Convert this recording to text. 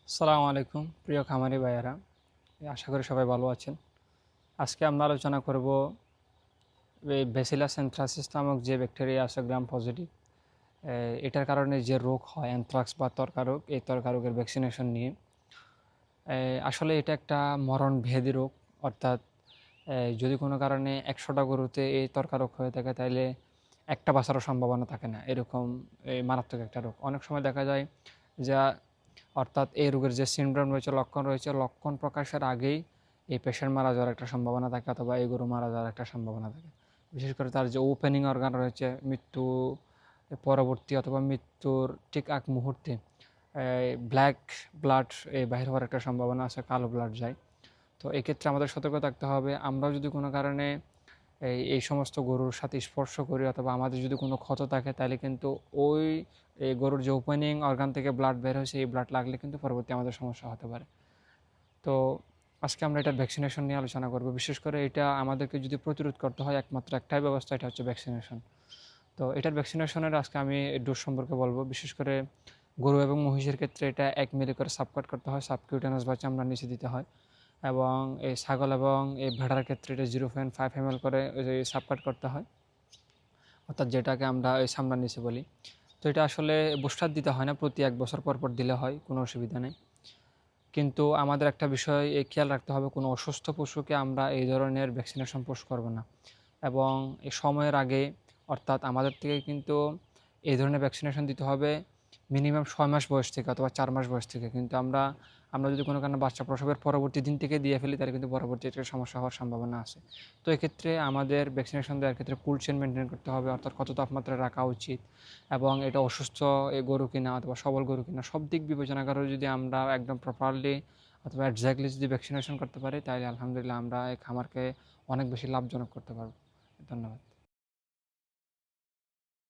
আসসালামু আলাইকুম প্রিয় খামারি ভাইয়েরা, আশা করি সবাই ভালো আছেন। আজকে আমরা আলোচনা করব এই ব্যাসিলাস এনথ্রাসিস নামক যে ব্যাকটেরিয়া আছে গ্রাম পজিটিভ, এটার কারণে যে রোগ হয় অ্যানথ্রাক্স বা ত্বকরোগ, এই ত্বকরোগের ভ্যাকসিনেশন নিয়ে। আসলে এটা একটা মরণভেদী রোগ, অর্থাৎ যদি কোনো কারণে 100টা গরুতে এই ত্বকরোগ হয়ে থাকে তাহলে একটা বাঁচারও সম্ভাবনা থাকে না, এরকম এই মারাত্মক একটা রোগ। অনেক সময় দেখা যায় যা অর্থাৎ এই রোগের যে সিনড্রোম রয়েছে, লক্ষণ রয়েছে, লক্ষণ প্রকাশের আগেই এই পেশেন্ট মারা যাওয়ার একটা সম্ভাবনা থাকে অথবা এই গরু মারা যাওয়ার একটা সম্ভাবনা থাকে। বিশেষ করে তার যে ওপেনিং অর্গান রয়েছে, মৃত্যু পরবর্তী অথবা মৃত্যুর ঠিক আগ মুহূর্তে ব্ল্যাক ব্লাড বাহির হওয়ার একটা সম্ভাবনা আছে, কালো ব্লাড যায়। তো এক্ষেত্রে আমাদের সতর্ক থাকতে হবে। আমরাও যদি কোনো কারণে এই সমস্ত গরুর সাথে স্পর্শ করি অথবা আমাদের যদি কোনো ক্ষত থাকে, তাহলে কিন্তু ওই এই গরুর যে ওপেনিং অর্গান থেকে ব্লাড বের হয়েছে, এই ব্লাড লাগলে কিন্তু পরবর্তী আমাদের সমস্যা হতে পারে। তো আজকে আমরা এটার ভ্যাকসিনেশন নিয়ে আলোচনা করব। বিশেষ করে এটা আমাদেরকে যদি প্রতিরোধ করতে হয়, একমাত্র একটাই ব্যবস্থা, এটা হচ্ছে ভ্যাকসিনেশন। তো এটার ভ্যাকসিনেশনের আজকে আমি ডোজ সম্পর্কে বলবো। বিশেষ করে গরু এবং মহিষের ক্ষেত্রে এটা 1 মিলি করে সাবকাট করতে হয়, সাবকিউটেনাস বা চামড়ার নিচে দিতে হয়। এবং এই ছাগল এবং এই ভেড়ার ক্ষেত্রে এটা 0.5 ml করে সাবকাট করতে হয়, অর্থাৎ যেটাকে আমরা ওই চামড়ার নিচে বলি। তো এটা আসলে বুস্টার দিতে হয় না, প্রতি 1 বছর পর পর দিলে হয়, কোনো অসুবিধা নেই। কিন্তু আমাদের একটা বিষয় খেয়াল রাখতে হবে, কোনো অসুস্থ পশুকে আমরা এই ধরনের ভ্যাকসিনেশন পুশ করব না। এবং এই সময়ের আগে, অর্থাৎ আমাদের থেকে কিন্তু এই ধরনের ভ্যাকসিনেশন দিতে হবে মিনিমাম 6 মাস বয়স থেকে অথবা 4 মাস বয়স থেকে। কিন্তু আমরা আমরা যদি কোনো কারণে বাচ্চা প্রসবের পরবর্তী দিন থেকে দিয়ে ফেলি, তাহলে কিন্তু পরবর্তীতে সমস্যা হওয়ার সম্ভাবনা আছে। তো এক্ষেত্রে আমাদের ভ্যাকসিনেশন দেওয়ার ক্ষেত্রে কোল্ড চেইন মেনটেন করতে হবে, অর্থাৎ কত তাপমাত্রায় রাখা উচিত এবং এটা অসুস্থ এই গরু কিনা অথবা সবল গরু কিনা, সব দিক বিবেচনা করে যদি আমরা একদম প্রপারলি অথবা একজ্যাক্টলি যদি ভ্যাকসিনেশন করতে পারি, তাহলে আলহামদুলিল্লাহ আমরা এই খামারকে অনেক বেশি লাভজনক করতে পারবো। ধন্যবাদ।